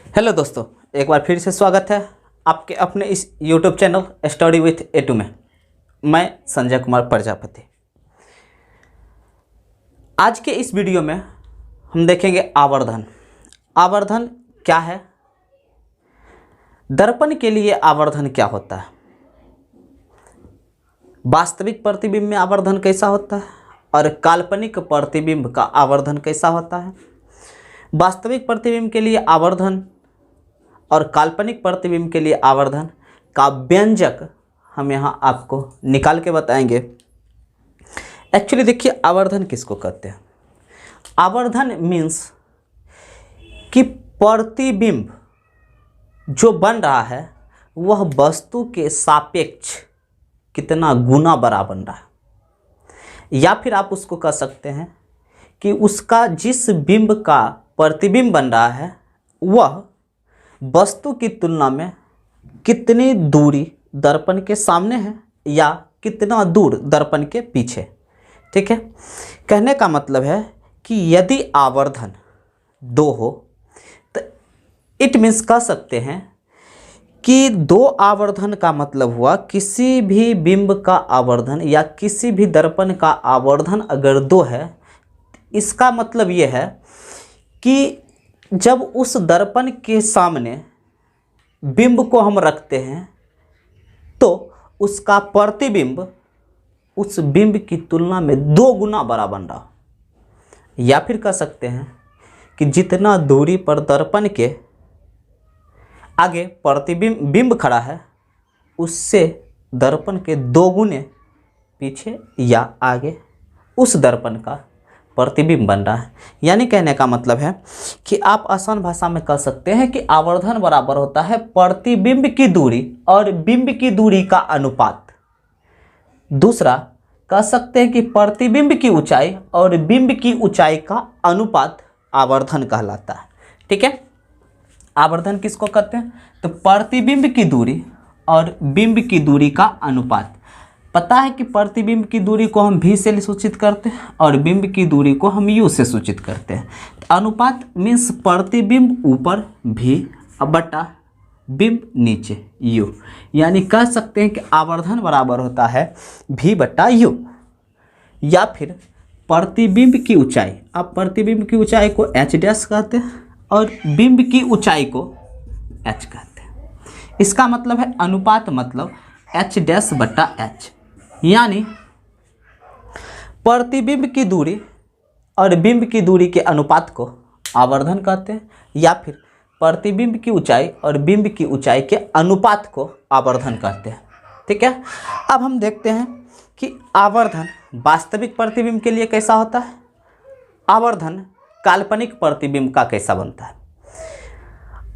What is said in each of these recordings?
Hello दोस्तों, एक बार फिर से स्वागत है आपके अपने इस YouTube channel study with A2 में। मैं संजय कुमार प्रजापति। आज के इस वीडियो में हम देखेंगे आवर्धन। आवर्धन क्या है, दर्पण के लिए आवर्धन क्या होता है, वास्तविक प्रतिबिंब में आवर्धन कैसा होता है और काल्पनिक प्रतिबिंब का आवर्धन कैसा होता है। वास्तविक प्रतिबिंब के लिए आवर्धन और काल्पनिक प्रतिबिंब के लिए आवर्धन का व्यंजक हम यहाँ आपको निकाल के बताएंगे। एक्चुअली देखिए, आवर्धन किसको कहते हैं। आवर्धन मीन्स कि प्रतिबिंब जो बन रहा है वह वस्तु के सापेक्ष कितना गुना बड़ा बन रहा है, या फिर आप उसको कह सकते हैं कि उसका जिस बिंब का प्रतिबिंब बन रहा है वह वस्तु की तुलना में कितनी दूरी दर्पण के सामने है या कितना दूर दर्पण के पीछे। ठीक है, कहने का मतलब है कि यदि आवर्धन 2 हो तो इट मीन्स कह सकते हैं कि 2 आवर्धन का मतलब हुआ किसी भी बिंब का आवर्धन या किसी भी दर्पण का आवर्धन अगर 2 है, इसका मतलब ये है कि जब उस दर्पण के सामने बिंब को हम रखते हैं तो उसका प्रतिबिंब उस बिंब की तुलना में 2 गुना बड़ा बन रहा। या फिर कह सकते हैं कि जितना दूरी पर दर्पण के आगे बिंब खड़ा है उससे दर्पण के 2 गुने पीछे या आगे उस दर्पण का प्रतिबिंब बन रहा है। यानी कहने का मतलब है कि आप आसान भाषा में कह सकते हैं कि आवर्धन बराबर होता है प्रतिबिंब की दूरी और बिंब की दूरी का अनुपात। दूसरा कह सकते हैं कि प्रतिबिंब की ऊंचाई और बिंब की ऊंचाई का अनुपात आवर्धन कहलाता है। ठीक है, आवर्धन किसको कहते हैं, तो प्रतिबिंब की दूरी और बिंब की दूरी का अनुपात। पता है कि प्रतिबिंब की दूरी को हम v से सूचित करते हैं और बिंब की दूरी को हम u से सूचित करते हैं। तो अनुपात मीन्स प्रतिबिंब ऊपर v बटा बिंब नीचे u, यानी कह सकते हैं कि आवर्धन बराबर होता है v बटा u। या फिर प्रतिबिंब की ऊंचाई, आप प्रतिबिंब की ऊंचाई को h डैश कहते हैं और बिंब की ऊंचाई को h कहते हैं। इसका मतलब है अनुपात मतलब h डैश बटा h, यानी प्रतिबिंब की दूरी और बिंब की दूरी के अनुपात को आवर्धन कहते हैं, या फिर प्रतिबिंब की ऊंचाई और बिंब की ऊंचाई के अनुपात को आवर्धन कहते हैं। ठीक है, अब हम देखते हैं कि आवर्धन वास्तविक प्रतिबिंब के लिए कैसा होता है, आवर्धन काल्पनिक प्रतिबिंब का कैसा बनता है,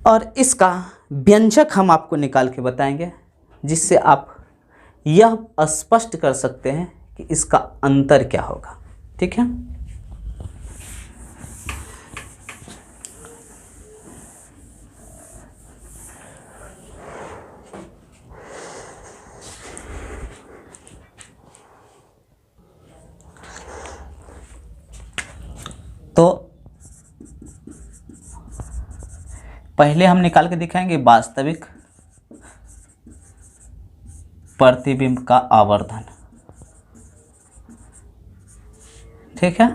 और इसका व्यंजक हम आपको निकाल के बताएंगे जिससे आप यह स्पष्ट कर सकते हैं कि इसका अंतर क्या होगा। ठीक है, तो पहले हम निकाल के दिखाएंगे वास्तविक प्रतिबिंब का आवर्धन। ठीक है,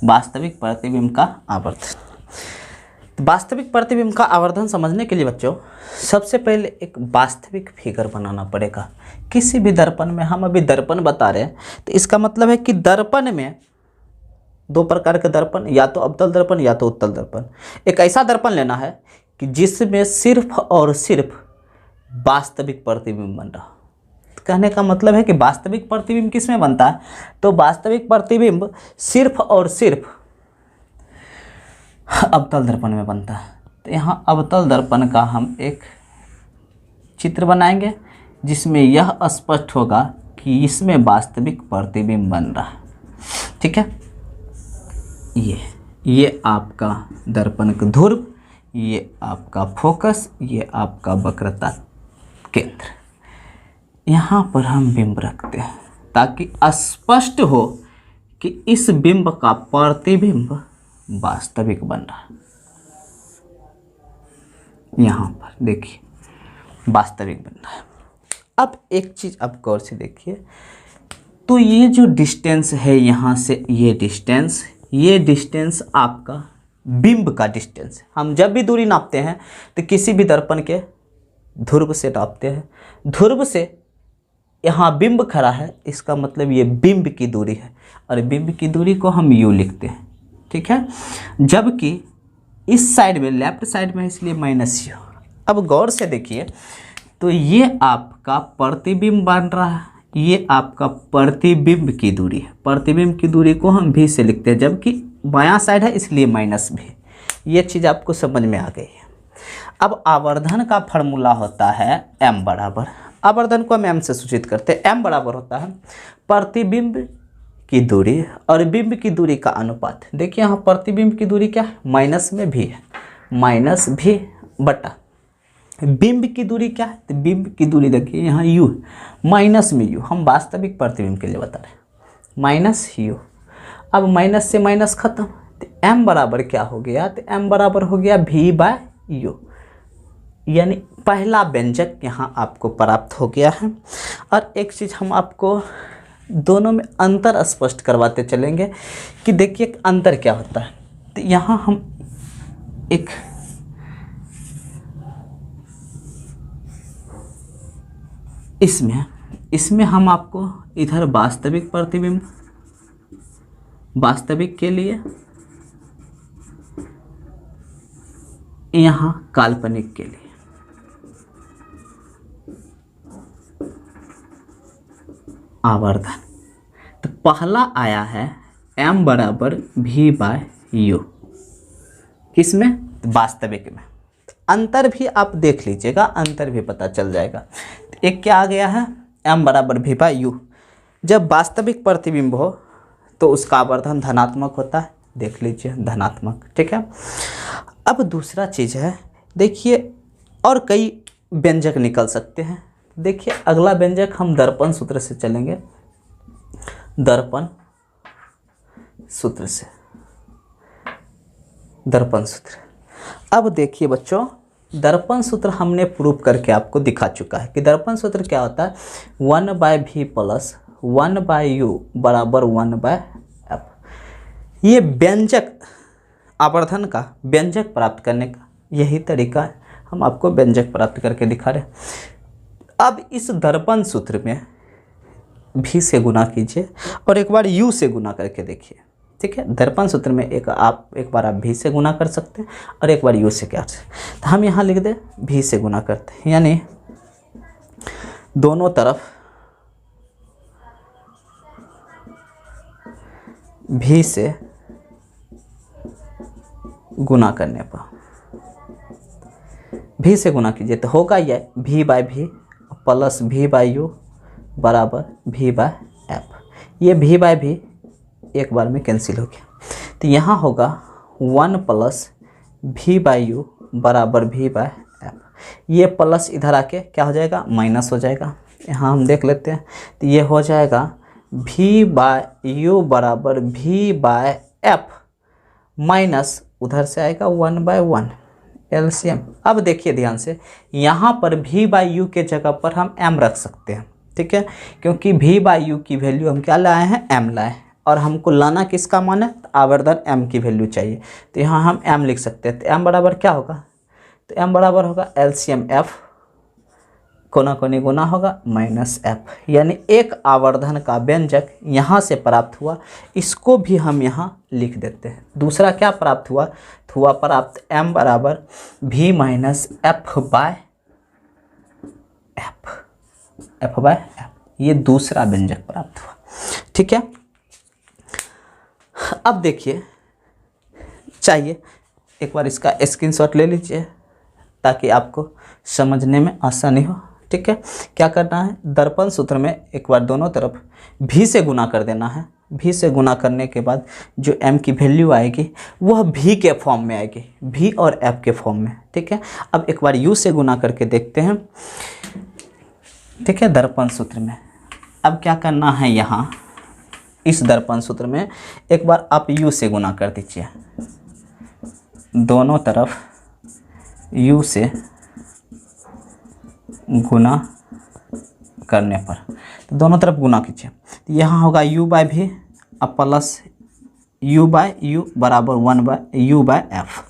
वास्तविक प्रतिबिंब का आवर्धन। तो वास्तविक प्रतिबिंब का आवर्धन समझने के लिए बच्चों सबसे पहले एक वास्तविक फिगर बनाना पड़ेगा। किसी भी दर्पण में, हम अभी दर्पण बता रहे हैं तो इसका मतलब है कि दर्पण में 2 प्रकार के दर्पण, या तो अवतल दर्पण या तो उत्तल दर्पण। एक ऐसा दर्पण लेना है कि जिसमें सिर्फ और सिर्फ वास्तविक प्रतिबिंब बन रहा। कहने का मतलब है कि वास्तविक प्रतिबिंब किस में बनता है, तो वास्तविक प्रतिबिंब सिर्फ और सिर्फ अवतल दर्पण में बनता है। तो यहाँ अवतल दर्पण का हम एक चित्र बनाएंगे जिसमें यह स्पष्ट होगा कि इसमें वास्तविक प्रतिबिंब बन रहा है। ठीक है, ये आपका दर्पण का ध्रुव, ये आपका फोकस, ये आपका वक्रता केंद्र। यहाँ पर हम बिंब रखते हैं ताकि स्पष्ट हो कि इस बिंब का प्रतिबिंब वास्तविक बन रहा है। यहाँ पर देखिए वास्तविक बन रहा है। अब एक चीज़ आप गौर से देखिए, तो ये जो डिस्टेंस है यहाँ से ये डिस्टेंस आपका बिंब का डिस्टेंस है। हम जब भी दूरी नापते हैं तो किसी भी दर्पण के ध्रुव से नापते हैं। ध्रुव से यहाँ बिंब खड़ा है, इसका मतलब ये बिंब की दूरी है और बिंब की दूरी को हम u लिखते हैं, ठीक है। जबकि इस साइड में लेफ्ट साइड में इसलिए -u। अब गौर से देखिए, तो ये आपका प्रतिबिंब बन रहा है, ये आपका प्रतिबिंब की दूरी है। प्रतिबिंब की दूरी को हम v से लिखते हैं, जबकि बायां साइड है इसलिए -v। ये चीज़ आपको समझ में आ गई है। अब आवर्धन का फॉर्मूला होता है m बराबर, आवर्धन को हम m से सूचित करते हैं। m बराबर होता है प्रतिबिंब की दूरी और बिंब की दूरी का अनुपात। देखिए यहाँ प्रतिबिंब की दूरी क्या है, माइनस में v है, -v बटा बिंब की दूरी क्या है, तो बिंब की दूरी देखिए यहाँ u, माइनस में u, हम वास्तविक प्रतिबिंब के लिए बता रहे हैं, -u। अब माइनस से माइनस खत्म, तो m बराबर क्या हो गया, तो m बराबर हो गया v/u, यानी पहला व्यंजक यहाँ आपको प्राप्त हो गया है। और एक चीज़ हम आपको दोनों में अंतर स्पष्ट करवाते चलेंगे कि देखिए अंतर क्या होता है। तो यहाँ हम एक इसमें हम आपको इधर वास्तविक प्रतिबिंब, वास्तविक के लिए, यहाँ काल्पनिक के लिए आवर्धन। तो पहला आया है m बराबर v/u, किसमें, वास्तविक में। अंतर भी आप देख लीजिएगा, अंतर भी पता चल जाएगा। तो एक क्या आ गया है, m बराबर v/u। जब वास्तविक प्रतिबिंब हो तो उसका आवर्धन धनात्मक होता है, देख लीजिए धनात्मक, ठीक है। अब दूसरा चीज़ है, देखिए और कई व्यंजक निकल सकते हैं। देखिए अगला व्यंजक हम दर्पण सूत्र से चलेंगे, दर्पण सूत्र से, दर्पण सूत्र। अब देखिए बच्चों, दर्पण सूत्र हमने प्रूफ करके आपको दिखा चुका है कि दर्पण सूत्र क्या होता है, 1/v प्लस 1/u बराबर 1/f। ये व्यंजक, आवर्धन का व्यंजक प्राप्त करने का यही तरीका है, हम आपको व्यंजक प्राप्त करके दिखा रहे हैं। अब इस दर्पण सूत्र में v से गुना कीजिए और एक बार u से गुना करके देखिए, ठीक है। दर्पण सूत्र में एक बार आप v से गुना कर सकते हैं और एक बार u से क्या, तो हम यहाँ लिख दें v से गुना करते हैं, यानी दोनों तरफ v से गुना करने पर, v से गुना कीजिए तो होगा यह v/v प्लस v/u बराबर v/f। ये v/v एक बार में कैंसिल हो गया, तो यहाँ होगा 1 प्लस v/u बराबर v/f। ये प्लस इधर आके क्या हो जाएगा, माइनस हो जाएगा। यहाँ हम देख लेते हैं, तो ये हो जाएगा v/u बराबर v/f माइनस उधर से आएगा 1/1 एलसीएम। अब देखिए ध्यान से, यहाँ पर v/u के जगह पर हम m रख सकते हैं, ठीक है, क्योंकि v/u की वैल्यू हम क्या लाए हैं, m लाए हैं, और हमको लाना किसका मान है, आवर्धन m की वैल्यू चाहिए, तो यहाँ हम m लिख सकते हैं। तो m बराबर क्या होगा, तो m बराबर होगा एलसीएम f, कोना कोनी गुना होगा -f, यानी एक आवर्धन का व्यंजक यहाँ से प्राप्त हुआ, इसको भी हम यहाँ लिख देते हैं। दूसरा क्या प्राप्त हुआ, हुआ प्राप्त m बराबर v माइनस f/f, ये दूसरा व्यंजक प्राप्त हुआ, ठीक है। अब देखिए, चाहिए एक बार इसका स्क्रीनशॉट ले लीजिए ताकि आपको समझने में आसानी हो, ठीक है। क्या करना है, दर्पण सूत्र में एक बार दोनों तरफ v से गुना कर देना है। v से गुना करने के बाद जो m की वैल्यू आएगी वह v के फॉर्म में आएगी, v और f के फॉर्म में, ठीक है। अब एक बार u से गुना करके देखते हैं, ठीक है, दर्पण सूत्र में। अब क्या करना है, यहाँ इस दर्पण सूत्र में एक बार आप u से गुना कर दीजिए, दोनों तरफ u से गुना करने पर, तो दोनों तरफ गुना कीजिए, तो यहाँ होगा u बाय भी अब प्लस u बाय यू बराबर 1 by u by f,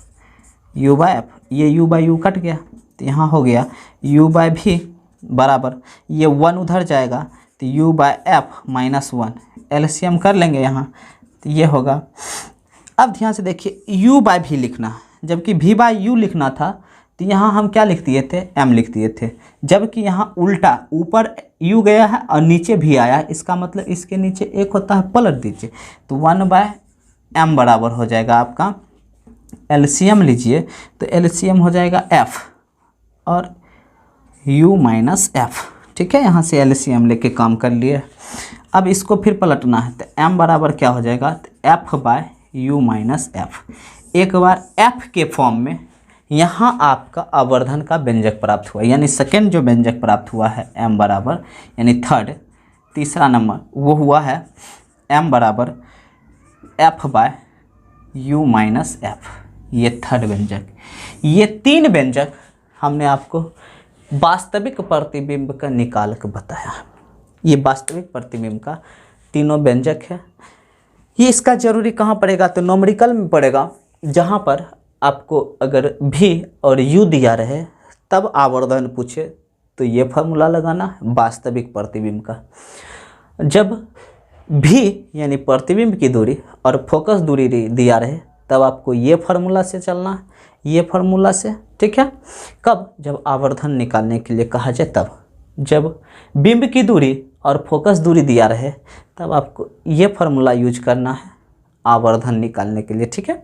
u by f, ये u बाय u कट गया, तो यहाँ हो गया u बाय भी बराबर ये 1 उधर जाएगा तो u by F minus 1, LCM कर लेंगे यहाँ, तो ये होगा। अब ध्यान से देखिए u बाय भी लिखना है, जबकि v बाय u लिखना था, तो यहाँ हम क्या लिख दिए थे, m लिख दिए थे, जबकि यहाँ उल्टा ऊपर u गया है और नीचे भी आया है, इसका मतलब इसके नीचे एक होता है, पलट दीजिए, तो 1 बाय m बराबर हो जाएगा आपका, एलसीएम लीजिए तो एलसीएम हो जाएगा f और u माइनस एफ, ठीक है, यहाँ से एलसीएम लेके काम कर लिए। अब इसको फिर पलटना है, तो m बराबर क्या हो जाएगा, तो f by u minus f. एक बार f के फॉर्म में यहाँ आपका आवर्धन का व्यंजक प्राप्त हुआ, यानी सेकेंड जो व्यंजक प्राप्त हुआ है m बराबर, यानी थर्ड तीसरा नंबर वो हुआ है m बराबर f by u minus f, ये थर्ड व्यंजक। ये तीन व्यंजक हमने आपको वास्तविक प्रतिबिंब का निकाल कर बताया। ये वास्तविक प्रतिबिंब का तीनों व्यंजक है। ये इसका जरूरी कहाँ पड़ेगा, तो न्यूमेरिकल में पड़ेगा, जहाँ पर आपको अगर भी और u दिया रहे तब आवर्धन पूछे तो ये फार्मूला लगाना है वास्तविक प्रतिबिंब का। जब भी यानी प्रतिबिंब की दूरी और फोकस दूरी दिया रहे तब आपको ये फार्मूला से चलना है, ये फार्मूला से, ठीक है। कब, जब आवर्धन निकालने के लिए कहा जाए तब, जब बिंब की दूरी और फोकस दूरी दिया रहे तब आपको ये फार्मूला यूज करना है आवर्धन निकालने के लिए, ठीक है।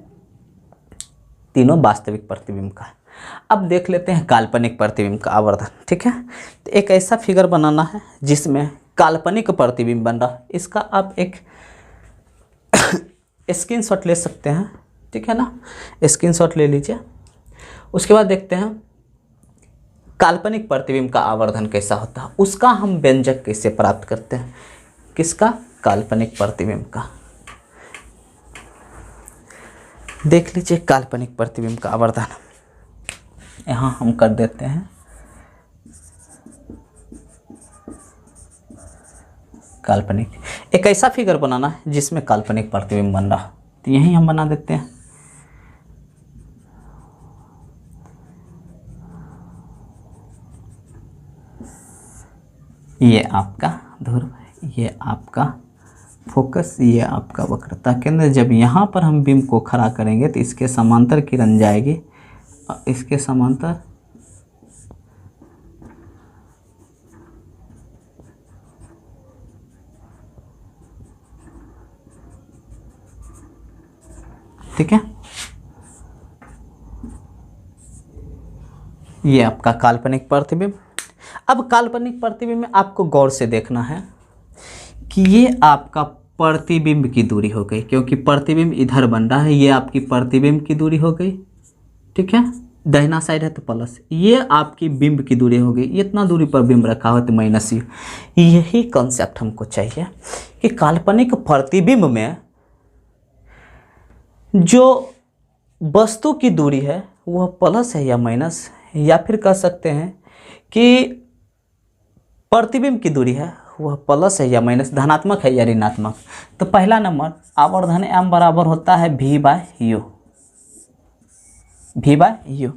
तीनों वास्तविक प्रतिबिंब का। अब देख लेते हैं काल्पनिक प्रतिबिंब का आवर्धन, ठीक है। तो एक ऐसा फिगर बनाना है जिसमें काल्पनिक प्रतिबिंब बन रहा है, इसका आप एक स्क्रीनशॉट ले सकते हैं, ठीक है ना, स्क्रीनशॉट ले लीजिए। उसके बाद देखते हैं काल्पनिक प्रतिबिंब का आवर्धन कैसा होता है, उसका हम व्यंजक कैसे प्राप्त करते हैं, किसका, काल्पनिक प्रतिबिंब का। देख लीजिए काल्पनिक प्रतिबिंब का आवर्धन, यहाँ हम कर देते हैं काल्पनिक। एक ऐसा फिगर बनाना है जिसमें काल्पनिक प्रतिबिंब बन रहा, तो यहीं हम बना देते हैं। ये आपका ध्रुव, ये आपका फोकस, ये आपका वक्रता केंद्र। जब यहाँ पर हम बिंब को खड़ा करेंगे तो इसके समांतर किरण जाएगी और इसके समांतर ठीक है। ये आपका काल्पनिक प्रतिबिंब। अब काल्पनिक प्रतिबिंब में आपको गौर से देखना है कि ये आपका प्रतिबिंब की दूरी हो गई, क्योंकि प्रतिबिंब इधर बन रहा है, ये आपकी प्रतिबिंब की दूरी हो गई, ठीक है। दाहिना साइड है तो प्लस, ये आपकी बिंब की दूरी हो गई, इतना दूरी पर बिंब रखा हो तो माइनस यू। यही कॉन्सेप्ट हमको चाहिए कि काल्पनिक प्रतिबिंब में जो वस्तु की दूरी है वह प्लस है या माइनस, या फिर कह सकते हैं कि प्रतिबिंब की दूरी है वह प्लस है या माइनस, धनात्मक है या ऋणात्मक। तो पहला नंबर आवर्धन m बराबर होता है v by u, v by u.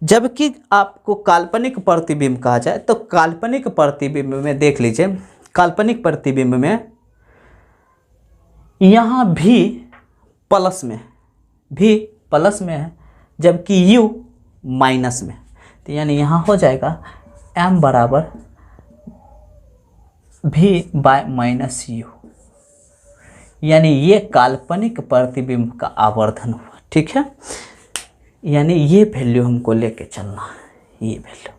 जबकि आपको काल्पनिक प्रतिबिंब कहा जाए तो काल्पनिक प्रतिबिंब में देख लीजिए, काल्पनिक प्रतिबिंब में यहाँ v प्लस में, v प्लस में है जबकि u माइनस में, तो यानी यहाँ हो जाएगा m बराबर v बाय माइनस यू, यानी ये काल्पनिक प्रतिबिंब का आवर्धन हुआ, ठीक है। यानी ये वैल्यू हमको लेके चलना है, ये वैल्यू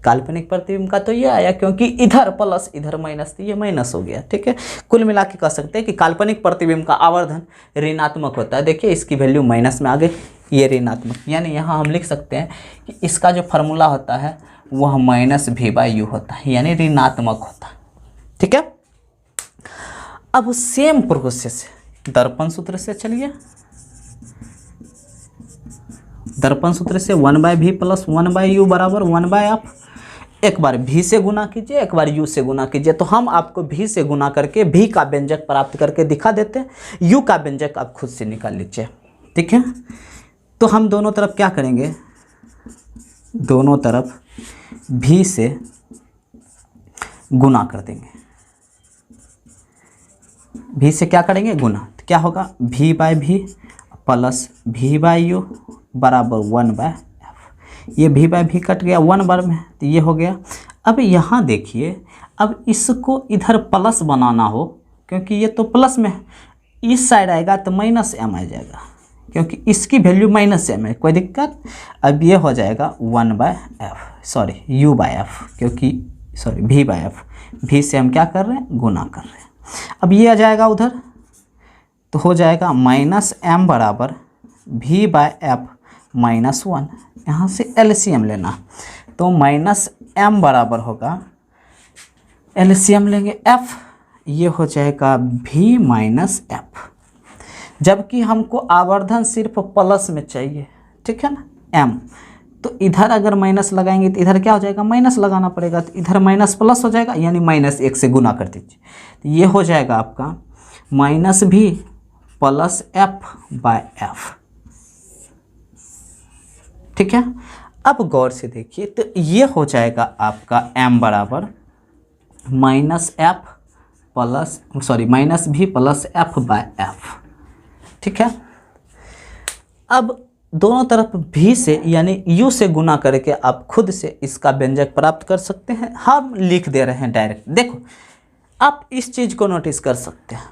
काल्पनिक प्रतिबिंब का तो ये आया, क्योंकि इधर प्लस इधर माइनस, तो ये माइनस हो गया, ठीक है। कुल मिला के कह सकते हैं कि काल्पनिक प्रतिबिंब का आवर्धन ऋणात्मक होता है। देखिए इसकी वैल्यू माइनस में आ गई, ये ऋणात्मक, यानी यहाँ हम लिख सकते हैं कि इसका जो फार्मूला होता है वह माइनस v बाय यू होता है, यानी ऋणात्मक होता है, ठीक है। अब सेम प्रोसेस दर्पण सूत्र से चलिए, दर्पण सूत्र से 1/v प्लस 1/u बराबर 1/f। एक बार v से गुना कीजिए, एक बार u से गुना कीजिए। तो हम आपको v से गुना करके v का व्यंजक प्राप्त करके दिखा देते हैं। u का व्यंजक आप खुद से निकाल लीजिए, ठीक है। तो हम दोनों तरफ क्या करेंगे, दोनों तरफ v से गुना कर देंगे। v से क्या करेंगे, गुना। तो क्या होगा, v/v प्लस v/u बराबर 1/f। ये v/v कट गया 1 बार में, तो ये हो गया। अब यहाँ देखिए, अब इसको इधर प्लस बनाना हो, क्योंकि ये तो प्लस में है, इस साइड आएगा तो -m आ जाएगा, क्योंकि इसकी वैल्यू -m है, कोई दिक्कत। अब ये हो जाएगा 1/f, सॉरी u/f, क्योंकि सॉरी v/f, v से हम क्या कर रहे हैं, गुना कर रहे हैं। अब ये आ जाएगा उधर, तो हो जाएगा -m बराबर v/f -1। यहाँ से LCM लेना, तो -m बराबर होगा, LCM लेंगे f, ये हो जाएगा v - f। जबकि हमको आवर्धन सिर्फ प्लस में चाहिए, ठीक है ना, m। तो इधर अगर माइनस लगाएंगे तो इधर क्या हो जाएगा, माइनस लगाना पड़ेगा, तो इधर माइनस प्लस हो जाएगा, यानी -1 से गुना कर दीजिए। तो ये हो जाएगा आपका -v प्लस f/f, ठीक है। अब गौर से देखिए, तो ये हो जाएगा आपका m बराबर -f plus sorry -v plus f/f, ठीक है। अब दोनों तरफ v से यानी u से गुना करके आप खुद से इसका व्यंजक प्राप्त कर सकते हैं। हम लिख दे रहे हैं डायरेक्ट। देखो, आप इस चीज़ को नोटिस कर सकते हैं,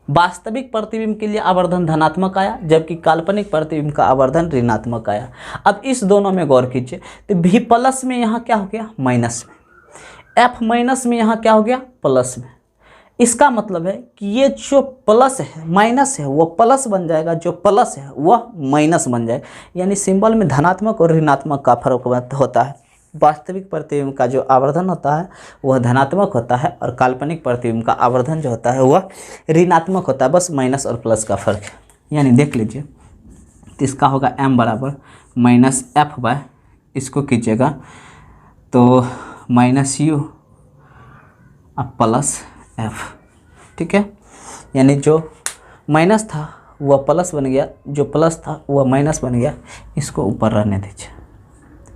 वास्तविक प्रतिबिंब के लिए आवर्धन धनात्मक आया, जबकि काल्पनिक प्रतिबिंब का आवर्धन ऋणात्मक आया। अब इस दोनों में गौर कीजिए, तो v प्लस में यहाँ क्या हो गया, माइनस में, f माइनस में यहाँ क्या हो गया, प्लस में। इसका मतलब है कि ये जो प्लस है, माइनस है, वो प्लस बन जाएगा, जो प्लस है वह माइनस बन जाएगा। यानी सिंबल में धनात्मक और ऋणात्मक का फर्क होता है। वास्तविक प्रतिबिंब का जो आवर्धन होता है वह धनात्मक होता है, और काल्पनिक प्रतिबिंब का आवर्धन जो होता है वह ऋणात्मक होता है। बस माइनस और प्लस का फर्क है। यानी देख लीजिए, तो इसका होगा m बराबर -f/, इसको कीजिएगा तो -u प्लस f, ठीक है। यानी जो माइनस था वह प्लस बन गया, जो प्लस था वह माइनस बन गया। इसको ऊपर रहने दीजिए,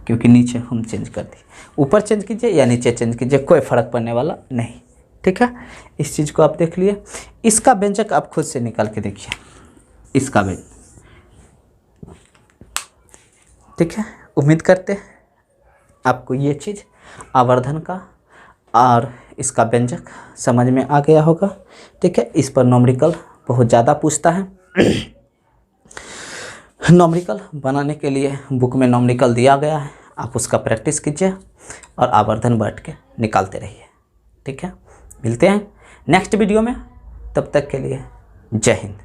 क्योंकि नीचे हम चेंज कर दिए। ऊपर चेंज कीजिए या नीचे चेंज कीजिए, कोई फ़र्क पड़ने वाला नहीं, ठीक है। इस चीज़ को आप देख लिए। इसका व्यंजक आप खुद से निकाल के देखिए, इसका व्यंजक, ठीक है। उम्मीद करते हैं आपको ये चीज़ आवर्धन का और इसका व्यंजक समझ में आ गया होगा, ठीक है। इस पर न्यूमेरिकल बहुत ज़्यादा पूछता है। न्यूमेरिकल बनाने के लिए बुक में न्यूमेरिकल दिया गया है, आप उसका प्रैक्टिस कीजिए और आवर्धन बैठ के निकालते रहिए, ठीक है। मिलते हैं नेक्स्ट वीडियो में, तब तक के लिए जय हिंद।